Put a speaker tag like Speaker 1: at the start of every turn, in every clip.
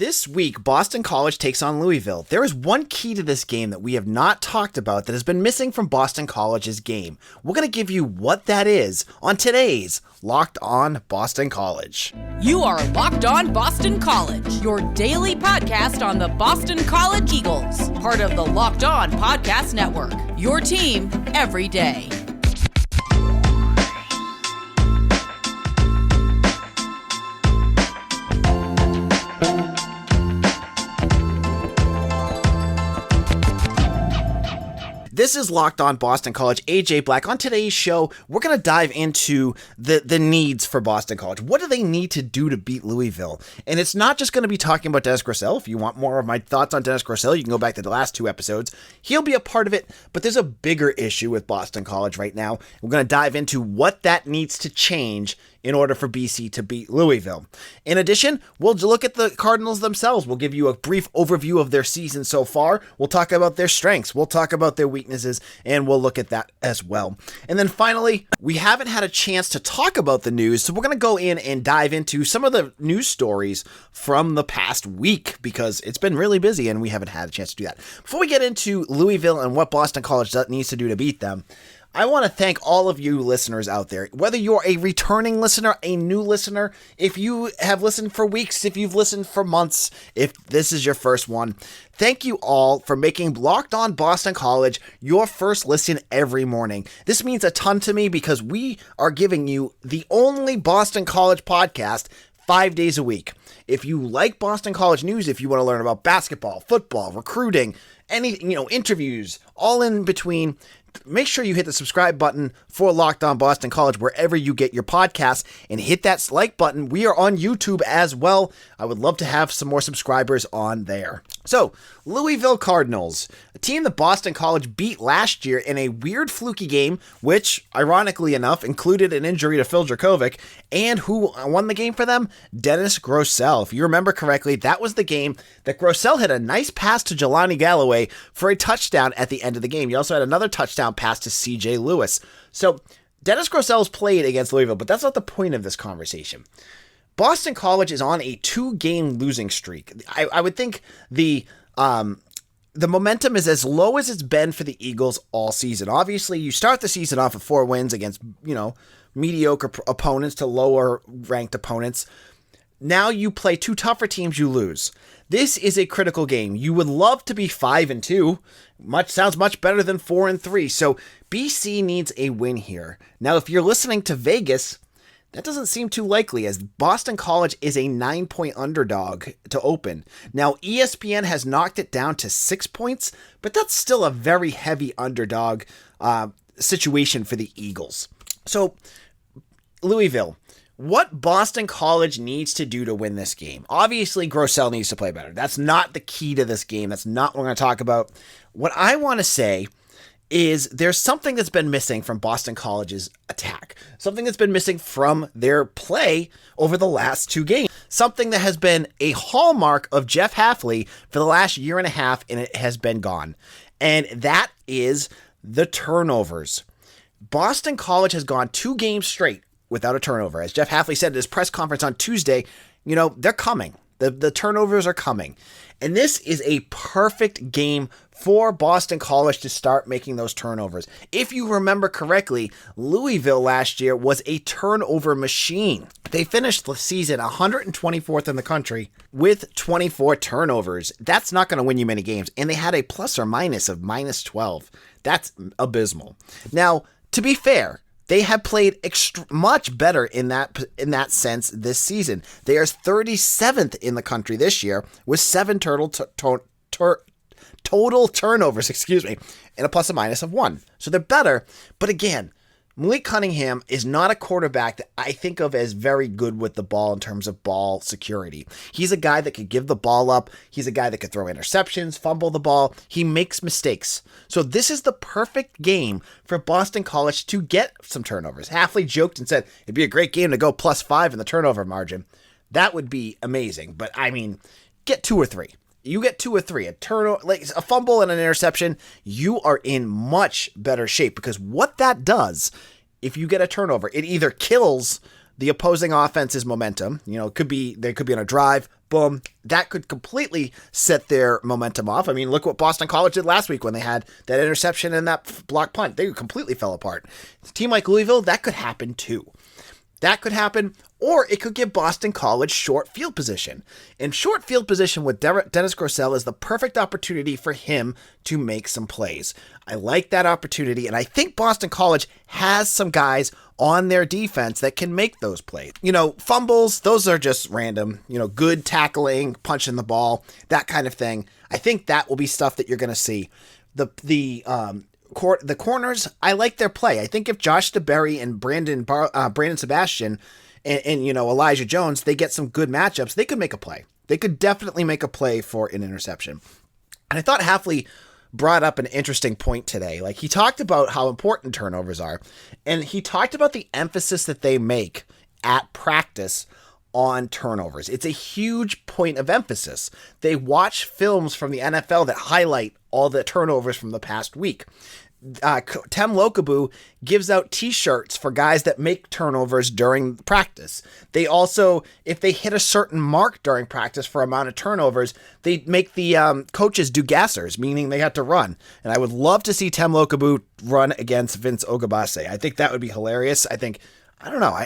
Speaker 1: This week, Boston College takes on Louisville. There is one key to this game that we have not talked about that has been missing from Boston College's game. We're going to give you what that is on today's Locked On Boston College.
Speaker 2: You are Locked On Boston College, your daily podcast on the Boston College Eagles, part of the Locked On Podcast Network, your team every day.
Speaker 1: This is Locked On Boston College. AJ Black. On today's show, we're going to dive into the needs for Boston College. What do they need to do to beat Louisville? And it's not just going to be talking about Dennis Grosel. If you want more of my thoughts on Dennis Grosel, you can go back to the last two episodes. He'll be a part of it, but there's a bigger issue with Boston College right now. We're going to dive into what that needs to change in order for BC to beat Louisville. In addition, we'll look at the Cardinals themselves. We'll give you a brief overview of their season so far. We'll talk about their strengths. We'll talk about their weaknesses, and we'll look at that as well. And then finally, we haven't had a chance to talk about the news, so we're going to go in and dive into some of the news stories from the past week because it's been really busy and we haven't had a chance to do that. Before we get into Louisville and what Boston College needs to do to beat them, I want to thank all of you listeners out there, whether you're a returning listener, a new listener, if you have listened for weeks, if you've listened for months, if this is your first one. Thank you all for making Locked On Boston College your first listen every morning. This means a ton to me because we are giving you the only Boston College podcast 5 days a week. If you like Boston College news, if you want to learn about basketball, football, recruiting, any, interviews, all in between, make sure you hit the subscribe button for Locked On Boston College wherever you get your podcasts and hit that like button. We are on YouTube as well. I would love to have some more subscribers on there. So, Louisville Cardinals, a team that Boston College beat last year in a weird fluky game, which, ironically enough, included an injury to Phil Dracovic, and who won the game for them? Dennis Grosel. If you remember correctly, that was the game that Grosel had a nice pass to Jelani Galloway for a touchdown at the end of the game. He also had another touchdown pass to C.J. Lewis. So, Dennis Grosel's played against Louisville, but that's not the point of this conversation. Boston College is on a 2-game losing streak. I would think the momentum is as low as it's been for the Eagles all season. Obviously, you start the season off with 4 wins against, mediocre opponents to lower ranked opponents. Now you play 2 tougher teams, you lose. This is a critical game. You would love to be 5-2. Sounds much better than 4-3. So BC needs a win here. Now, if you're listening to Vegas, that doesn't seem too likely, as Boston College is a 9-point underdog to open. Now, ESPN has knocked it down to 6 points, but that's still a very heavy underdog situation for the Eagles. So, Louisville, what Boston College needs to do to win this game? Obviously, Grosel needs to play better. That's not the key to this game. That's not what we're going to talk about. What I want to say is there's something that's been missing from Boston College's attack. Something that's been missing from their play over the last 2 games. Something that has been a hallmark of Jeff Hafley for the last year and a half, and it has been gone. And that is the turnovers. Boston College has gone 2 games straight without a turnover. As Jeff Hafley said at his press conference on Tuesday, they're coming. The turnovers are coming. And this is a perfect game for Boston College to start making those turnovers. If you remember correctly, Louisville last year was a turnover machine. They finished the season 124th in the country with 24 turnovers. That's not going to win you many games. And they had a plus or minus of -12. That's abysmal. Now, to be fair, they have played much better in that sense this season. They are 37th in the country this year with 7 total turnovers, and a plus or minus of 1. So they're better, but again, Malik Cunningham is not a quarterback that I think of as very good with the ball in terms of ball security. He's a guy that could give the ball up. He's a guy that could throw interceptions, fumble the ball. He makes mistakes. So this is the perfect game for Boston College to get some turnovers. Hafley joked and said it'd be a great game to go +5 in the turnover margin. That would be amazing. But get 2 or 3. You get 2 or 3, a turnover, like a fumble and an interception, you are in much better shape, because what that does, if you get a turnover, it either kills the opposing offense's momentum. They could be on a drive, boom, that could completely set their momentum off. I mean, look what Boston College did last week when they had that interception and that block punt. They completely fell apart. A team like Louisville, that could happen too. That could happen, or it could give Boston College short field position. And short field position with Dennis Grosel is the perfect opportunity for him to make some plays. I like that opportunity, and I think Boston College has some guys on their defense that can make those plays. Fumbles, those are just random. Good tackling, punching the ball, that kind of thing. I think that will be stuff that you're going to see. The corners, I like their play. I think if Josh DeBerry and Brandon Sebastian and Elijah Jones, they get some good matchups, they could make a play. They could definitely make a play for an interception. And I thought Hafley brought up an interesting point today. Like, he talked about how important turnovers are, and he talked about the emphasis that they make at practice on turnovers. It's a huge point of emphasis. They watch films from the NFL that highlight all the turnovers from the past week. Tem Lokaboo gives out t-shirts for guys that make turnovers during practice. They also, if they hit a certain mark during practice for amount of turnovers, they make the coaches do gassers, meaning they have to run. And I would love to see Tem Lokaboo run against Vince Ogabase. I think that would be hilarious. I don't know.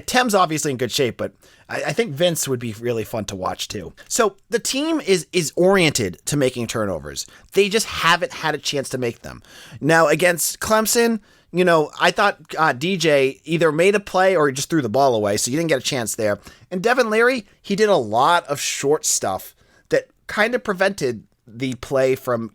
Speaker 1: Tem's obviously in good shape, but I think Vince would be really fun to watch too. So the team is oriented to making turnovers. They just haven't had a chance to make them. Now against Clemson, I thought DJ either made a play or he just threw the ball away, so you didn't get a chance there. And Devin Leary, he did a lot of short stuff that kind of prevented the play from,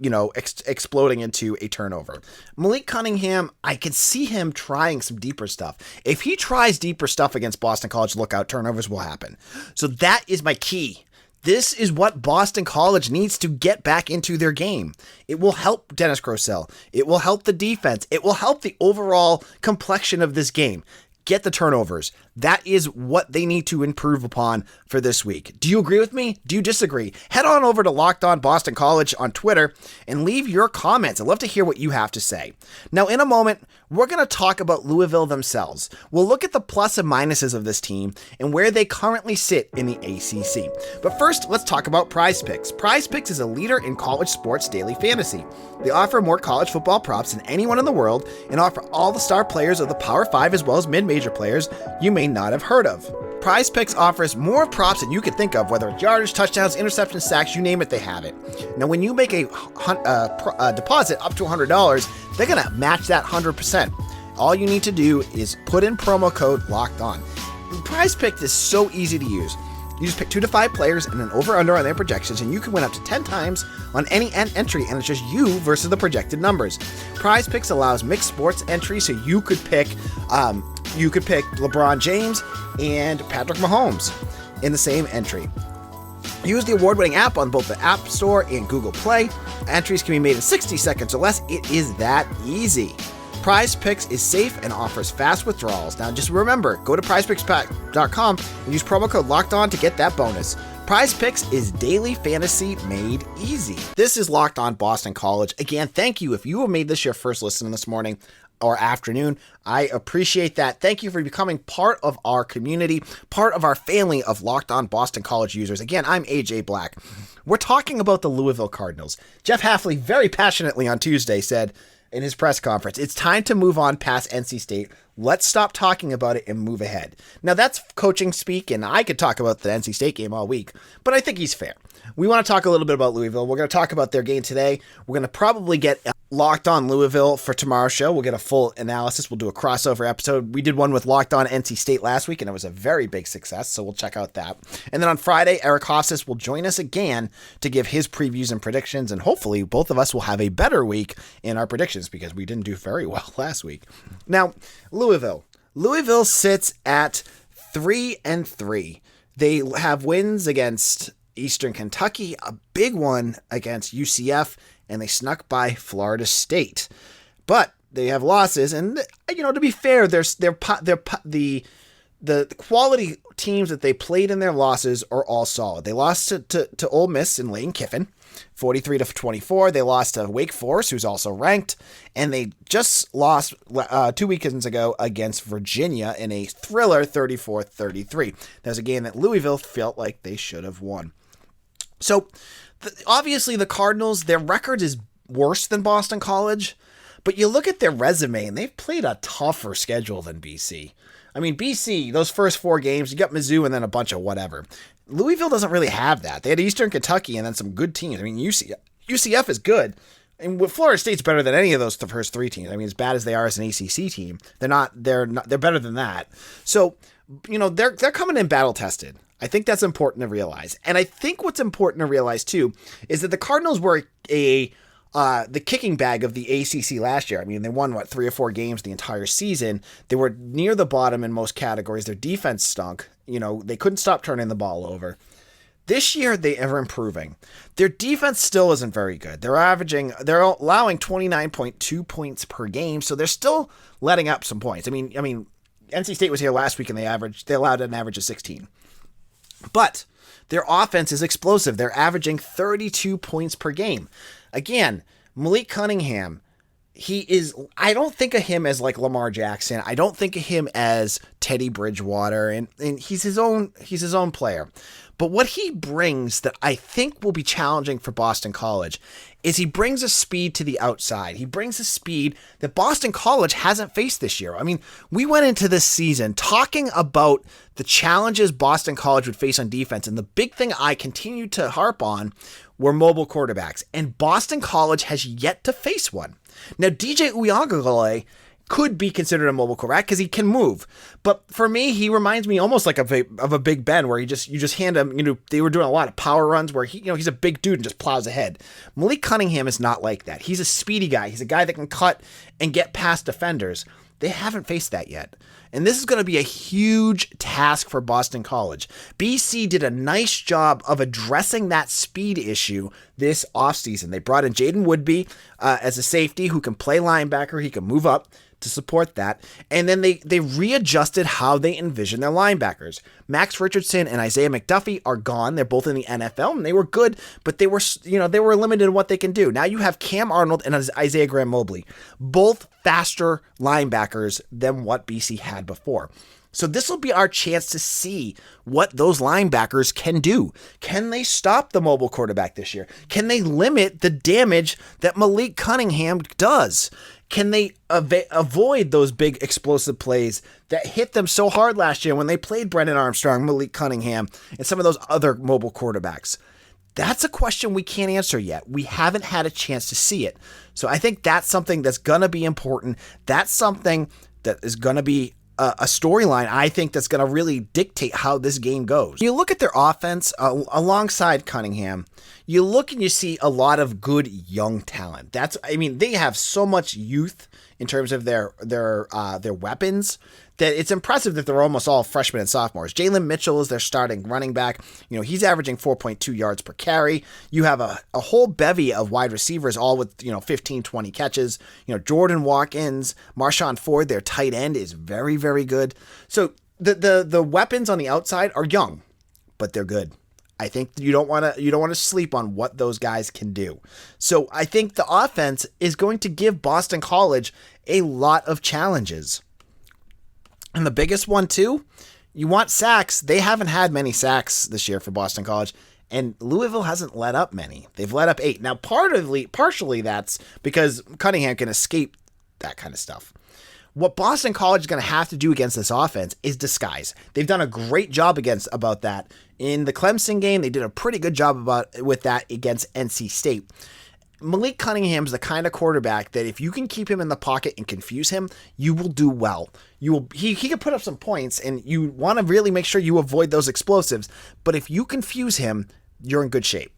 Speaker 1: exploding into a turnover. Malik Cunningham, I could see him trying some deeper stuff. If he tries deeper stuff against Boston College, look out, turnovers will happen. So that is my key. This is what Boston College needs to get back into their game. It will help Dennis Grosel. It will help the defense. It will help the overall complexion of this game. Get the turnovers. That is what they need to improve upon for this week. Do you agree with me? Do you disagree? Head on over to Locked On Boston College on Twitter and leave your comments. I'd love to hear what you have to say. Now, in a moment, we're going to talk about Louisville themselves. We'll look at the plus and minuses of this team and where they currently sit in the ACC. But first, let's talk about PrizePicks. PrizePicks is a leader in college sports daily fantasy. They offer more college football props than anyone in the world and offer all the star players of the Power 5 as well as mid-major players you may not have heard of. PrizePicks offers more props than you could think of, whether it's yardage, touchdowns, interceptions, sacks, you name it, they have it. Now, when you make a deposit up to $100, they're going to match that 100%. All you need to do is put in promo code LOCKEDON. PrizePicks is so easy to use. You just pick 2 to 5 players and an over-under on their projections, and you can win up to 10 times on any entry, and it's just you versus the projected numbers. PrizePicks allows mixed sports entry, so you could pick LeBron James and Patrick Mahomes in the same entry. Use the award-winning app on both the App Store and Google Play. Entries can be made in 60 seconds or less. It is that easy. PrizePicks is safe and offers fast withdrawals. Now just remember, go to prizepicks.com and use promo code LOCKEDON to get that bonus. PrizePicks is daily fantasy made easy. This is Locked On Boston College. Again, thank you if you have made this your first listen this morning or afternoon. I appreciate that. Thank you for becoming part of our community, part of our family of Locked On Boston College users. Again, I'm AJ Black. We're talking about the Louisville Cardinals. Jeff Hafley very passionately on Tuesday said in his press conference, it's time to move on past NC State. Let's stop talking about it and move ahead. Now that's coaching speak, and I could talk about the NC State game all week, but I think he's fair. We want to talk a little bit about Louisville. We're going to talk about their game today. We're going to probably get Locked On Louisville for tomorrow's show. We'll get a full analysis. We'll do a crossover episode. We did one with Locked On NC State last week, and it was a very big success, so we'll check out that. And then on Friday, Eric Hofstas will join us again to give his previews and predictions, and hopefully both of us will have a better week in our predictions because we didn't do very well last week. Now, Louisville. Louisville sits at 3-3. They have wins against Eastern Kentucky, a big one against UCF, and they snuck by Florida State. But they have losses, and to be fair, the the quality teams that they played in their losses are all solid. They lost to Ole Miss in Lane Kiffin, 43-24. They lost to Wake Forest, who's also ranked, and they just lost 2 weekends ago against Virginia in a thriller, 34-33. That was a game that Louisville felt like they should have won. So, obviously, the Cardinals, their record is worse than Boston College, but you look at their resume, and they've played a tougher schedule than BC. I mean, BC, those first 4 games, you got Mizzou and then a bunch of whatever. Louisville doesn't really have that. They had Eastern Kentucky and then some good teams. I mean, UCF is good. And Florida State's better than any of those the first 3 teams. I mean, as bad as they are as an ACC team, they're better than that. So, they're coming in battle tested. I think that's important to realize. And I think what's important to realize too is that the Cardinals were the kicking bag of the ACC last year. I mean, they won, 3 or 4 games the entire season. They were near the bottom in most categories. Their defense stunk. They couldn't stop turning the ball over. This year, they are improving. Their defense still isn't very good. They're allowing 29.2 points per game, so they're still letting up some points. I mean, NC State was here last week, and they allowed an average of 16. But their offense is explosive. They're averaging 32 points per game. Again, Malik Cunningham, I don't think of him as like Lamar Jackson. I don't think of him as Teddy Bridgewater, and he's his own player. But what he brings that I think will be challenging for Boston College is he brings a speed to the outside. He brings a speed that Boston College hasn't faced this year. I mean, we went into this season talking about the challenges Boston College would face on defense, and the big thing I continue to harp on were mobile quarterbacks, and Boston College has yet to face one. Now, DJ Uiagalelei could be considered a mobile quarterback because he can move. But for me, he reminds me almost like of a Big Ben, where you just hand him, they were doing a lot of power runs where he's a big dude and just plows ahead. Malik Cunningham is not like that. He's a speedy guy. He's a guy that can cut and get past defenders. They haven't faced that yet. And this is going to be a huge task for Boston College. BC did a nice job of addressing that speed issue this offseason. They brought in Jaden Woodby as a safety who can play linebacker. He can move up to support that. And then they readjusted how they envision their linebackers. Max Richardson and Isaiah McDuffie are gone. They're both in the NFL, and they were good, but they were limited in what they can do. Now you have Cam Arnold and Isaiah Graham Mobley, both faster linebackers than what BC had before. So this will be our chance to see what those linebackers can do. Can they stop the mobile quarterback this year? Can they limit the damage that Malik Cunningham does? Can they avoid those big explosive plays that hit them so hard last year when they played Brendan Armstrong, Malik Cunningham, and some of those other mobile quarterbacks? That's a question we can't answer yet. We haven't had a chance to see it. So I think that's something that's going to be important. That's something that is going to be a storyline, I think, that's going to really dictate how this game goes. You look at their offense alongside Cunningham, you look and you see a lot of good young talent. They have so much youth in terms of their weapons that it's impressive that they're almost all freshmen and sophomores. Jalen Mitchell is their starting running back. He's averaging 4.2 yards per carry. You have a whole bevy of wide receivers, all with 15, 20 catches. Jordan Watkins, Marshawn Ford, their tight end, is very, very good. So the weapons on the outside are young, but they're good. I think you don't want to sleep on what those guys can do. So I think the offense is going to give Boston College a lot of challenges. And the biggest one too, you want sacks. They haven't had many sacks this year for Boston College, and Louisville hasn't let up many. They've let up 8. Now, partially that's because Cunningham can escape that kind of stuff. What Boston College is going to have to do against this offense is disguise. They've done a great job about that. In the Clemson game, they did a pretty good job with that against NC State. Malik Cunningham's the kind of quarterback that if you can keep him in the pocket and confuse him, you will do well. He can put up some points, and you want to really make sure you avoid those explosives. But if you confuse him, you're in good shape.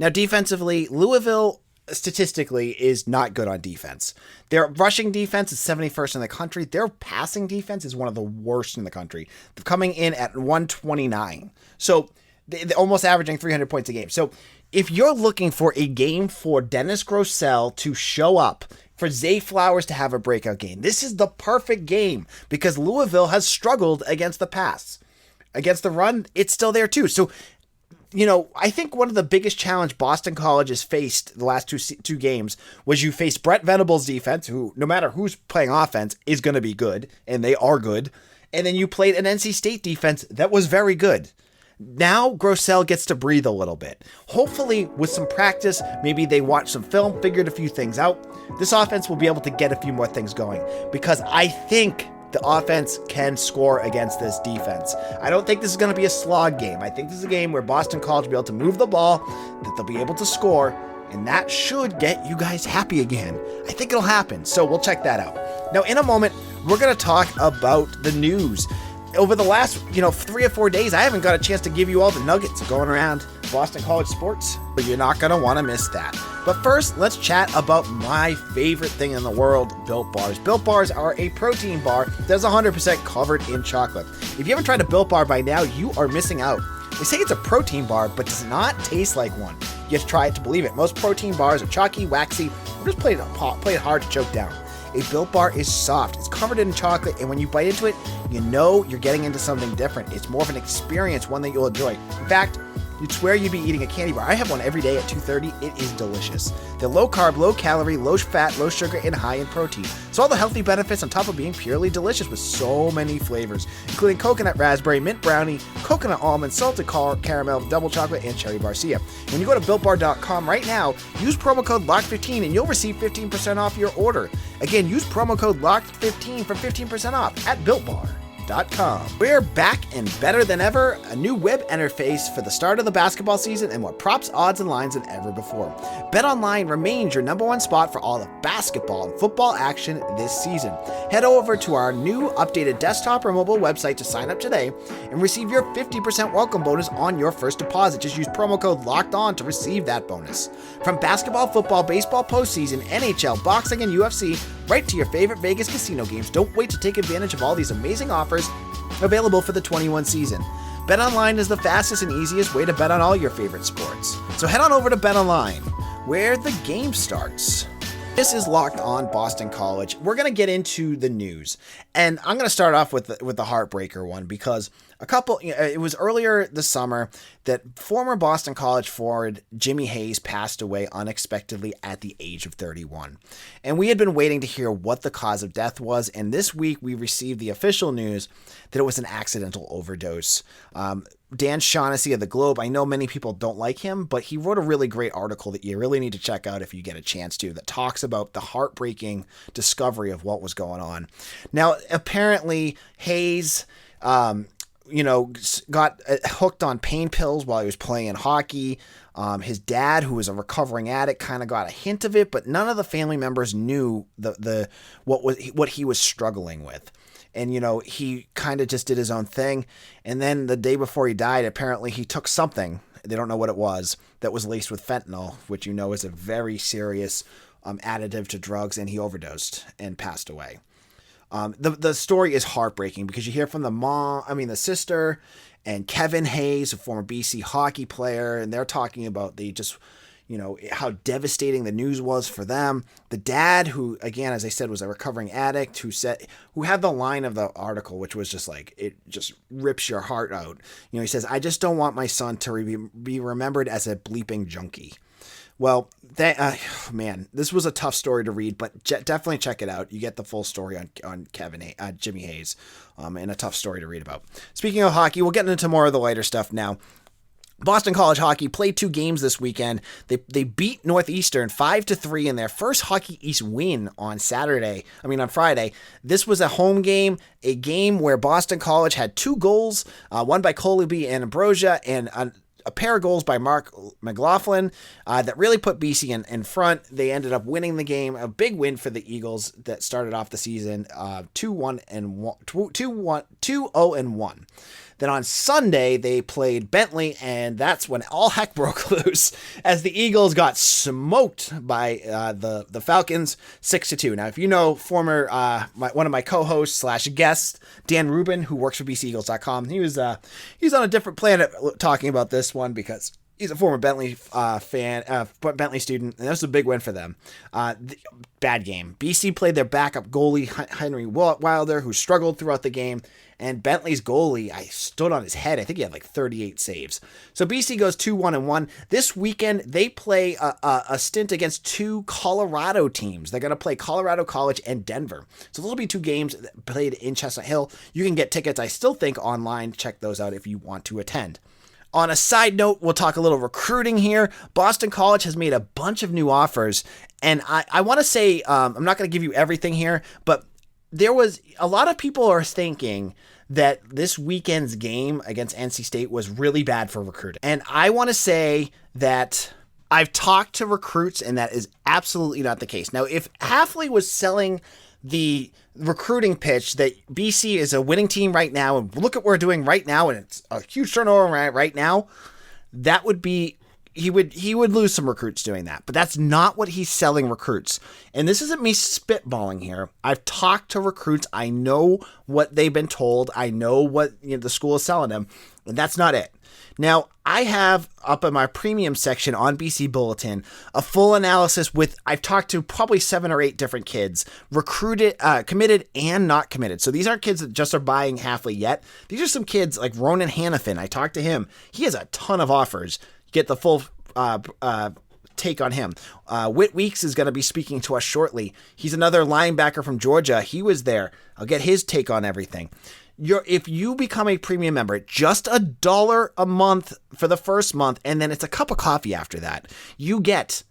Speaker 1: Now, defensively, Louisville statistically is not good on defense. Their rushing defense is 71st in the country. Their passing defense is one of the worst in the country. They're coming in at 129. So they're almost averaging 300 points a game. So if you're looking for a game for Dennis Grosel to show up for Zay Flowers to have a breakout game. This is the perfect game because Louisville has struggled against the pass. Against the run, it's still there too. So, I think one of the biggest challenge Boston College has faced the last two games was you faced Brett Venables' defense, who, no matter who's playing offense, is going to be good, and they are good. And then you played an NC State defense that was very good. Now Grossell gets to breathe a little bit. Hopefully, with some practice, maybe they watched some film, figured a few things out. This offense will be able to get a few more things going because I think the offense can score against this defense. I don't think this is going to be a slog game. I think this is a game where Boston College will be able to move the ball, that they'll be able to score, and that should get you guys happy again. I think it'll happen, so we'll check that out. Now, in a moment, we're going to talk about the news. Over the last, 3 or 4 days, I haven't got a chance to give you all the nuggets going around Boston College sports, but you're not going to want to miss that. But first, let's chat about my favorite thing in the world, Built Bars. Built Bars are a protein bar that's 100% covered in chocolate. If you haven't tried a Built Bar by now, you are missing out. They say it's a protein bar, but does not taste like one. You have to try it to believe it. Most protein bars are chalky, waxy, or just play it hard to choke down. A Built Bar is soft, it's covered in chocolate, and when you bite into it, you know you're getting into something different. It's more of an experience, one that you'll enjoy. In fact, you'd swear you'd be eating a candy bar. I have one every day at 2:30. It is delicious. They're low carb, low calorie, low fat, low sugar, and high in protein. So all the healthy benefits on top of being purely delicious with so many flavors, including coconut raspberry, mint brownie, coconut almond, salted caramel, double chocolate, and cherry barcia. When you go to BuiltBar.com right now, use promo code LOCK15 and you'll receive 15% off your order. Again, use promo code LOCK15 for 15% off at BuiltBar.com. We're back and better than ever, a new web interface for the start of the basketball season and more props, odds, and lines than ever before. BetOnline remains your number one spot for all the basketball and football action this season. Head over to our new updated desktop or mobile website to sign up today and receive your 50% welcome bonus on your first deposit. Just use promo code LOCKEDON to receive that bonus. From basketball, football, baseball, postseason, NHL, boxing, and UFC, right to your favorite Vegas casino games. Don't wait to take advantage of all these amazing offers available for the 21 season. BetOnline is the fastest and easiest way to bet on all your favorite sports. So head on over to BetOnline, where the game starts. This is Locked On Boston College. We're going to get into the news, and I'm going to start off with the heartbreaker one because it was earlier this summer that former Boston College forward Jimmy Hayes passed away unexpectedly at the age of 31. And we had been waiting to hear what the cause of death was, and this week we received the official news that it was an accidental overdose. Dan Shaughnessy of the Globe, I know many people don't like him, but he wrote a really great article that you really need to check out if you get a chance to, that talks about the heartbreaking discovery of what was going on. Now, apparently, Hayes, got hooked on pain pills while he was playing hockey. His dad, who was a recovering addict, kind of got a hint of it, but none of the family members knew what he was struggling with. And, he kind of just did his own thing. And then the day before he died, apparently he took something, they don't know what it was, that was laced with fentanyl, which is a very serious additive to drugs, and he overdosed and passed away. The story is heartbreaking because you hear from the sister and Kevin Hayes, a former BC hockey player, and they're talking about how devastating the news was for them. The dad, who, again, as I said, was a recovering addict, who had the line of the article, which was just like, it just rips your heart out. He says, "I just don't want my son to be remembered as a bleeping junkie." Well, this was a tough story to read, but definitely check it out. You get the full story on Jimmy Hayes, and a tough story to read about. Speaking of hockey, we'll get into more of the lighter stuff now. Boston College hockey played 2 games this weekend. They beat Northeastern 5-3 in their first Hockey East win on Friday. This was a home game, a game where Boston College had 2 goals, one by Coleby and Ambrosia, and a pair of goals by Mark McLaughlin that really put BC in front. They ended up winning the game, a big win for the Eagles that started off the season 2-0-1. Then on Sunday, they played Bentley, and that's when all heck broke loose as the Eagles got smoked by the Falcons 6-2. Now, if you know one of my co-hosts / guests, Dan Rubin, who works for BCEagles.com, he's on a different planet talking about this one because He's a former Bentley Bentley student, and that was a big win for them. Bad game. BC played their backup goalie, Henry Wilder, who struggled throughout the game, and Bentley's goalie, I stood on his head. I think he had like 38 saves. So BC goes 2-1-1. This weekend, they play a stint against two Colorado teams. They're going to play Colorado College and Denver. So those will be two games played in Chestnut Hill. You can get tickets, I still think, online. Check those out if you want to attend. On a side note, we'll talk a little recruiting here. Boston College has made a bunch of new offers, and I want to say, I'm not going to give you everything here, but there was a lot of people are thinking that this weekend's game against NC State was really bad for recruiting. And I want to say that I've talked to recruits, and that is absolutely not the case. Now, if Hafley was selling the recruiting pitch that BC is a winning team right now, and look at what we're doing right now, and it's a huge turnover right now, that would be, he would lose some recruits doing that. But that's not what he's selling recruits. And this isn't me spitballing here. I've talked to recruits. I know what they've been told. I know what the school is selling them, and that's not it. Now, I have up in my premium section on BC Bulletin a full analysis with, I've talked to probably 7 or 8 different kids, recruited, committed, and not committed. So these aren't kids that just are buying Hafley yet. These are some kids like Ronan Hannafin. I talked to him. He has a ton of offers. Get the full take on him. Whit Weeks is going to be speaking to us shortly. He's another linebacker from Georgia. He was there. I'll get his take on everything. If you become a premium member, just $1 a month for the first month, and then it's a cup of coffee after that, you get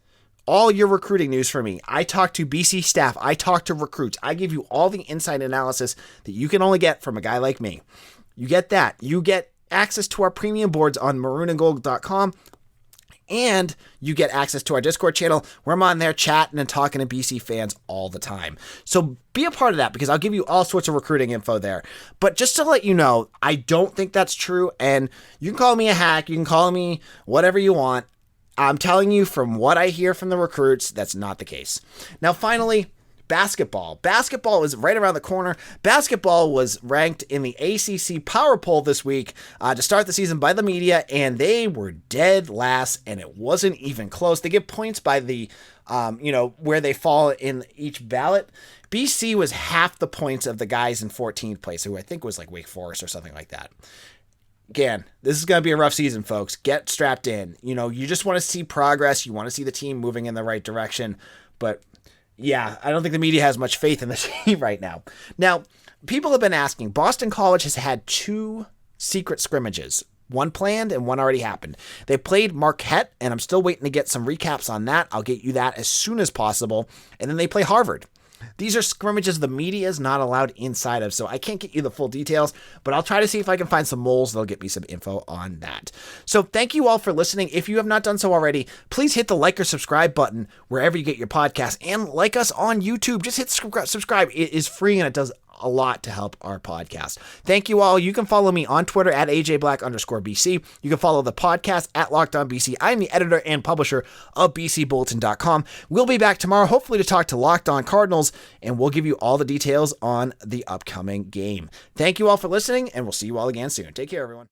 Speaker 1: all your recruiting news from me. I talk to BC staff. I talk to recruits. I give you all the inside analysis that you can only get from a guy like me. You get that. You get access to our premium boards on maroonandgold.com. And you get access to our Discord channel where I'm on there chatting and talking to BC fans all the time. So be a part of that, because I'll give you all sorts of recruiting info there. But just to let you know, I don't think that's true. And you can call me a hack. You can call me whatever you want. I'm telling you from what I hear from the recruits, that's not the case. Now, finally, basketball. Basketball is right around the corner. Basketball was ranked in the ACC Power Poll this week to start the season by the media, and they were dead last, and it wasn't even close. They give points by the, where they fall in each ballot. BC was half the points of the guys in 14th place, who I think was like Wake Forest or something like that. Again, this is going to be a rough season, folks. Get strapped in. You just want to see progress. You want to see the team moving in the right direction, but yeah, I don't think the media has much faith in the team right now. Now, people have been asking, Boston College has had 2 secret scrimmages, one planned and one already happened. They played Marquette, and I'm still waiting to get some recaps on that. I'll get you that as soon as possible. And then they play Harvard. These are scrimmages the media is not allowed inside of, so I can't get you the full details, but I'll try to see if I can find some moles that'll get me some info on that. So thank you all for listening. If you have not done so already, please hit the like or subscribe button wherever you get your podcast, and like us on YouTube. Just hit subscribe. It is free, and it does a lot to help our podcast. Thank you all. You can follow me on Twitter at AJBlack_BC. You can follow the podcast at LockedOnBC. I'm the editor and publisher of BCBulletin.com. We'll be back tomorrow, hopefully to talk to Locked On Cardinals, and we'll give you all the details on the upcoming game. Thank you all for listening, and we'll see you all again soon. Take care, everyone.